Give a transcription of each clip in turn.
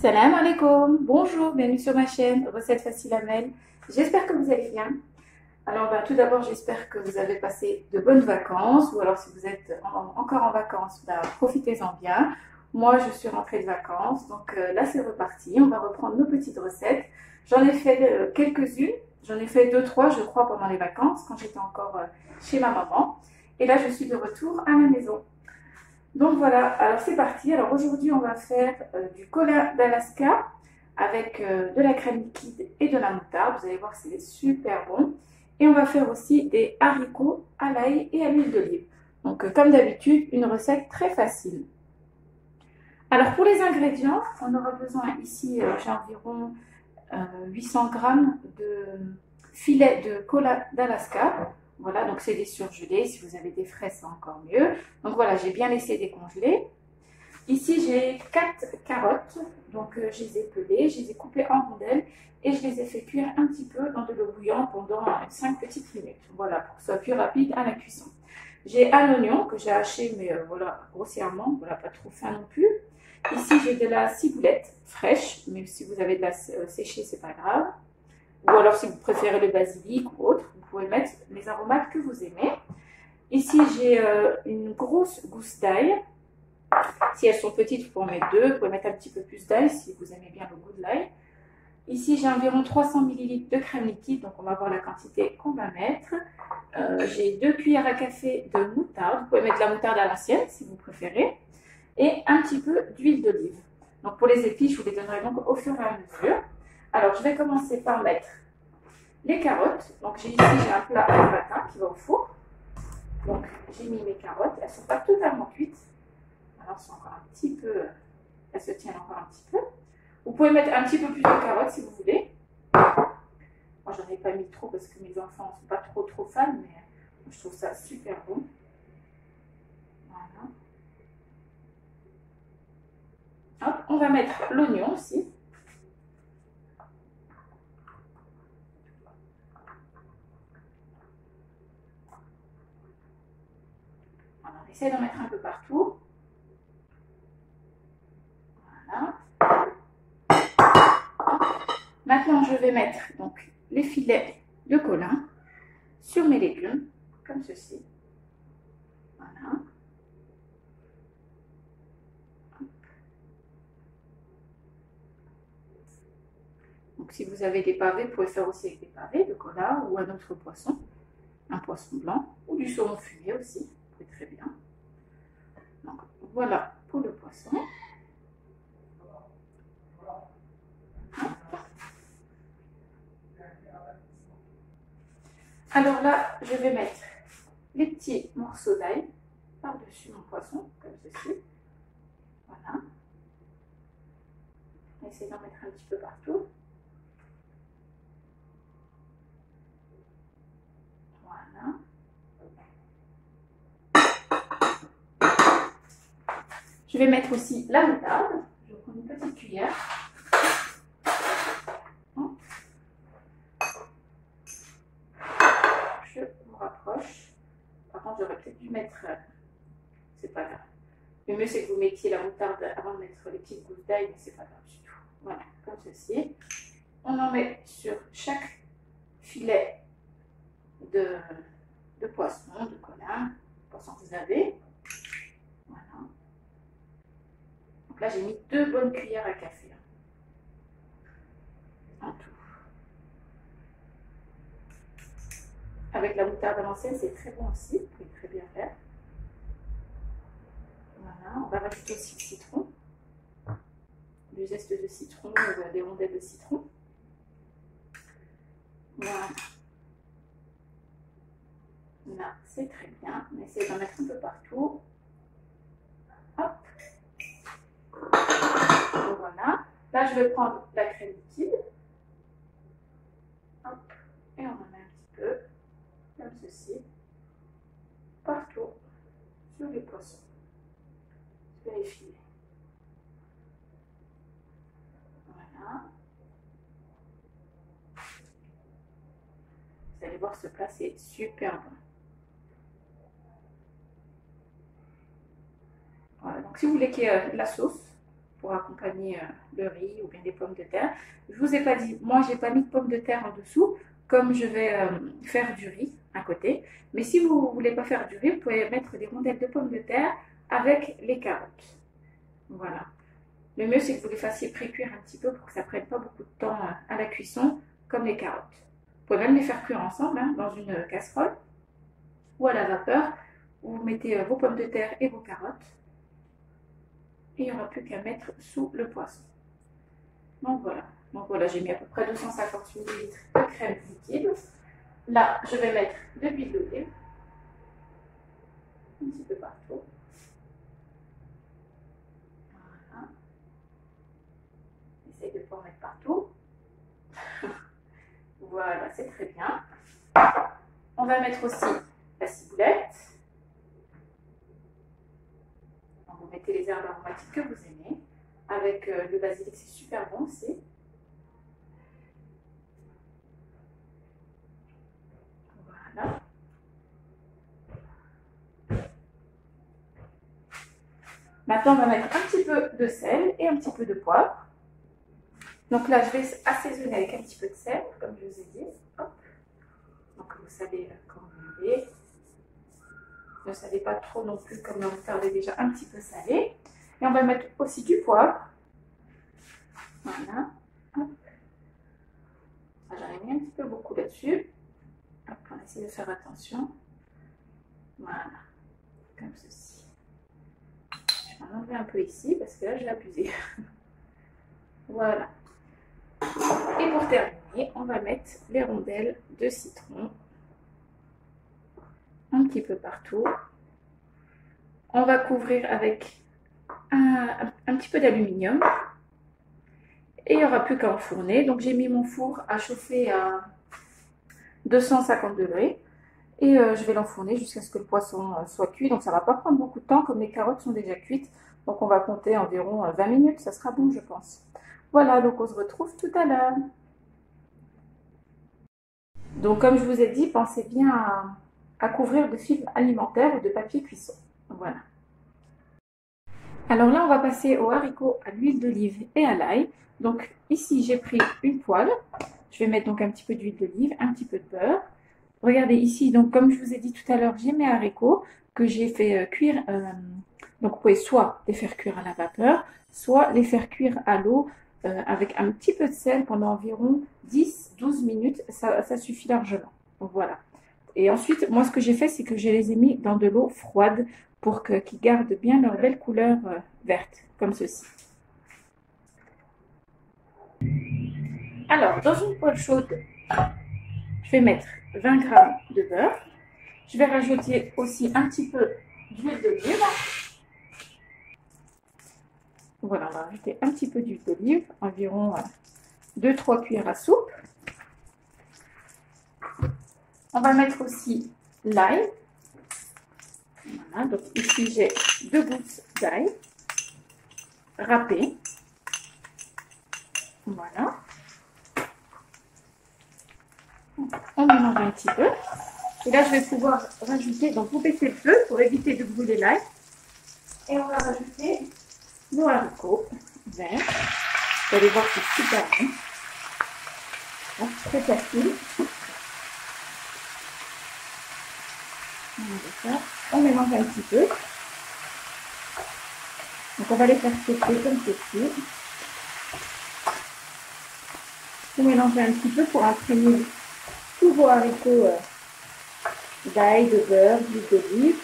Salam alaikum, bonjour, bienvenue sur ma chaîne Recettes Faciles Amel. J'espère que vous allez bien. Alors tout d'abord, j'espère que vous avez passé de bonnes vacances, ou alors si vous êtes encore en vacances, profitez-en bien. Moi, je suis rentrée de vacances, donc là c'est reparti. On va reprendre nos petites recettes. J'en ai fait quelques-unes, j'en ai fait 2-3 je crois pendant les vacances, quand j'étais encore chez ma maman. Et là, je suis de retour à la maison. Donc voilà, alors c'est parti. Alors aujourd'hui, on va faire du cola d'Alaska avec de la crème liquide et de la moutarde. Vous allez voir, c'est super bon. Et on va faire aussi des haricots à l'ail et à l'huile d'olive. Donc comme d'habitude, une recette très facile. Alors pour les ingrédients, on aura besoin ici, j'ai environ 800 g de filet de cola d'Alaska. Voilà, donc c'est des surgelés. Si vous avez des frais, c'est encore mieux. Donc voilà, j'ai bien laissé décongeler. Ici, j'ai 4 carottes. Donc je les ai pelées, je les ai coupées en rondelles et je les ai fait cuire un petit peu dans de l'eau bouillante pendant 5 petites minutes. Voilà, pour que ce soit plus rapide à la cuisson. J'ai un oignon que j'ai haché, mais voilà, grossièrement, voilà, pas trop fin non plus. Ici, j'ai de la ciboulette fraîche, mais si vous avez de la séchée, c'est pas grave. Ou alors, si vous préférez le basilic ou autre, vous pouvez mettre les aromates que vous aimez. Ici, j'ai une grosse gousse d'ail. Si elles sont petites, vous pouvez en mettre 2. Vous pouvez mettre un petit peu plus d'ail si vous aimez bien le goût de l'ail. Ici, j'ai environ 300 ml de crème liquide, donc on va voir la quantité qu'on va mettre. J'ai 2 cuillères à café de moutarde. Vous pouvez mettre la moutarde à l'ancienne si vous préférez. Et un petit peu d'huile d'olive. Donc pour les épices, je vous les donnerai donc au fur et à mesure. Alors je vais commencer par mettre les carottes. Donc ici j'ai un plat à gratin qui va au four. Donc j'ai mis mes carottes. Elles ne sont pas totalement cuites. Alors elles sont encore un petit peu, elles se tiennent encore un petit peu. Vous pouvez mettre un petit peu plus de carottes si vous voulez. Moi j'en ai pas mis trop parce que mes enfants ne sont pas trop fans, mais je trouve ça super bon. Voilà. Hop, on va mettre l'oignon aussi. Alors, on essaie d'en mettre un peu partout. Voilà. Maintenant, je vais mettre donc les filets de colin sur mes légumes, comme ceci. Voilà. Donc, si vous avez des pavés, vous pouvez faire aussi avec des pavés de colin ou un autre poisson, un poisson blanc ou du saumon fumé aussi, c'est très bien. Donc, voilà pour le poisson. Alors là, je vais mettre les petits morceaux d'ail par-dessus mon poisson, comme ceci. Voilà. Essayez d'en mettre un petit peu partout. Voilà. Je vais mettre aussi la moutarde. Je prends une petite cuillère. Je vous rapproche. Par contre, j'aurais peut-être dû mettre... c'est pas grave. Le mieux, c'est que vous mettiez la moutarde avant de mettre les petites gouttes d'ail, mais c'est pas grave du tout. Voilà, comme ceci. On en met sur chaque filet de poisson, de colin, poisson que vous avez. Voilà. Donc là, j'ai mis 2 bonnes cuillères à café. En tout. Avec la moutarde à l'ancienne, c'est très bon aussi. Vous pouvez très bien faire. Voilà, on va rajouter aussi le citron. Du zeste de citron, des rondelles de citron. Voilà. Là, c'est très bien. On essaie d'en mettre un peu partout. Hop. Donc voilà. Là, je vais prendre la crème liquide. Hop. Et on en met un petit peu, comme ceci, partout sur les poissons, sur les filets. Voilà. Vous allez voir, ce plat, c'est super bon. Voilà, donc si vous voulez qu'il y ait de la sauce, vous pour accompagner le riz ou bien des pommes de terre. Je vous ai pas dit, moi j'ai pas mis de pommes de terre en dessous, comme je vais faire du riz à côté. Mais si vous ne voulez pas faire du riz, vous pouvez mettre des rondelles de pommes de terre avec les carottes. Voilà. Le mieux, c'est que vous les fassiez pré-cuire un petit peu pour que ça ne prenne pas beaucoup de temps à la cuisson, comme les carottes. Vous pouvez même les faire cuire ensemble dans une casserole ou à la vapeur. Vous mettez vos pommes de terre et vos carottes. Et il n'y aura plus qu'à mettre sous le poisson. Donc voilà, j'ai mis à peu près 250 ml de crème liquide. Là, je vais mettre de l'huile d'olive. Un petit peu partout. Voilà. Essayez de ne pas en mettre partout. Voilà, c'est très bien. On va mettre aussi la ciboulette. Donc, vous mettez les herbes aromatiques que vous aimez. Avec le basilic, c'est super bon aussi. Voilà. Maintenant, on va mettre un petit peu de sel et un petit peu de poivre. Donc là, je vais assaisonner avec un petit peu de sel, comme je vous ai dit. Hop. Donc vous salez comme vous voulez. Ne salez pas trop non plus, comme la moutarde est déjà un petit peu salée. Et on va mettre aussi du poivre. Voilà. J'en ai mis un petit peu beaucoup là-dessus. On va essayer de faire attention. Voilà. Comme ceci. Je vais en enlever un peu ici parce que là, j'ai abusé. Voilà. Et pour terminer, on va mettre les rondelles de citron un petit peu partout. On va couvrir avec un petit peu d'aluminium. Et il n'y aura plus qu'à enfourner. Donc j'ai mis mon four à chauffer à 250 degrés. Et je vais l'enfourner jusqu'à ce que le poisson soit cuit. Donc ça ne va pas prendre beaucoup de temps comme les carottes sont déjà cuites. Donc on va compter environ 20 minutes. Ça sera bon, je pense. Voilà, donc on se retrouve tout à l'heure. Donc comme je vous ai dit, pensez bien à couvrir de film alimentaire ou de papier cuisson. Voilà. Alors là, on va passer aux haricots, à l'huile d'olive et à l'ail. Donc ici, j'ai pris une poêle. Je vais mettre donc un petit peu d'huile d'olive, un petit peu de beurre. Regardez ici, donc comme je vous ai dit tout à l'heure, j'ai mes haricots que j'ai fait cuire. Donc vous pouvez soit les faire cuire à la vapeur, soit les faire cuire à l'eau avec un petit peu de sel pendant environ 10-12 minutes. Ça suffit largement. Donc voilà. Et ensuite, moi ce que j'ai fait, c'est que je les ai mis dans de l'eau froide pour qu'ils gardent bien leur belle couleur verte, comme ceci. Alors, dans une poêle chaude, je vais mettre 20 g de beurre. Je vais rajouter aussi un petit peu d'huile d'olive. Voilà, on va rajouter un petit peu d'huile d'olive, environ 2-3 cuillères à soupe. On va mettre aussi l'ail. Voilà, donc ici j'ai 2 gousses d'ail râpées. Voilà. On mélange un petit peu. Et là, je vais pouvoir rajouter, donc vous baissez le feu pour éviter de brûler l'ail. Et on va rajouter nos haricots verts. Vous allez voir que c'est super bon. Donc, très facile. On mélange un petit peu. Donc on va les faire sauter comme ceci. Vous mélangez un petit peu pour imprégner tous vos haricots d'ail, de beurre, d'huile d'olive.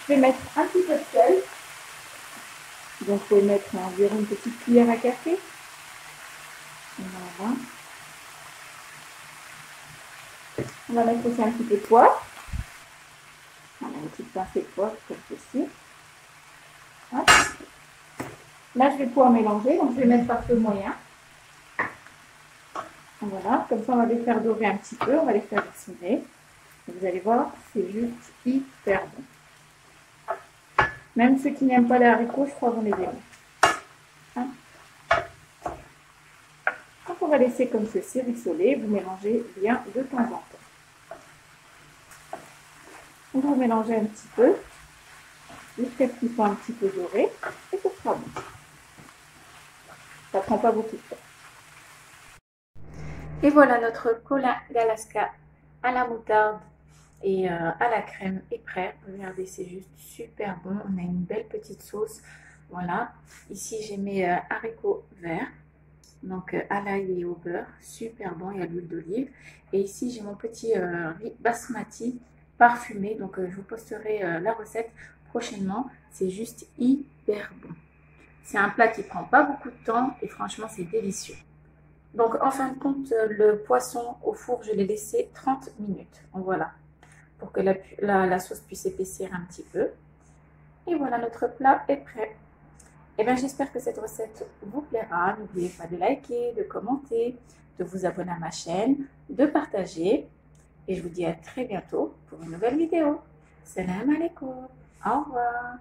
Je vais mettre un petit peu de sel. Donc vous pouvez mettre environ une petite cuillère à café. Voilà. On va mettre aussi un petit peu de poivre. Voilà, une petite pincée de poivre comme ceci. Hop. Là, je vais pouvoir mélanger, donc je vais mettre par feu moyen. Voilà, comme ça, on va les faire dorer un petit peu, on va les faire dessiner. Vous allez voir, c'est juste hyper bon. Même ceux qui n'aiment pas les haricots, je crois vont les aimer. Hein? Donc, on va laisser comme ceci rissoler. Vous mélangez bien de temps en temps. On va mélanger un petit peu jusqu'à ce qu'ils soient un petit peu dorés et ce sera bon. Ça prend pas beaucoup de temps. Et voilà, notre colin d'Alaska à la moutarde et à la crème est prêt. Regardez, c'est juste super bon. On a une belle petite sauce. Voilà. Ici, j'ai mes haricots verts. Donc à l'ail et au beurre. Super bon. Il y a l'huile d'olive. Et ici, j'ai mon petit riz basmati parfumé. Donc je vous posterai la recette prochainement. C'est juste hyper bon. C'est un plat qui prend pas beaucoup de temps et franchement, c'est délicieux. Donc en fin de compte, le poisson au four, je l'ai laissé 30 minutes. Donc voilà, pour que la sauce puisse épaissir un petit peu. Et voilà, notre plat est prêt. Et bien j'espère que cette recette vous plaira. N'oubliez pas de liker, de commenter, de vous abonner à ma chaîne, de partager. Et je vous dis à très bientôt pour une nouvelle vidéo. Salam alaikum. Au revoir.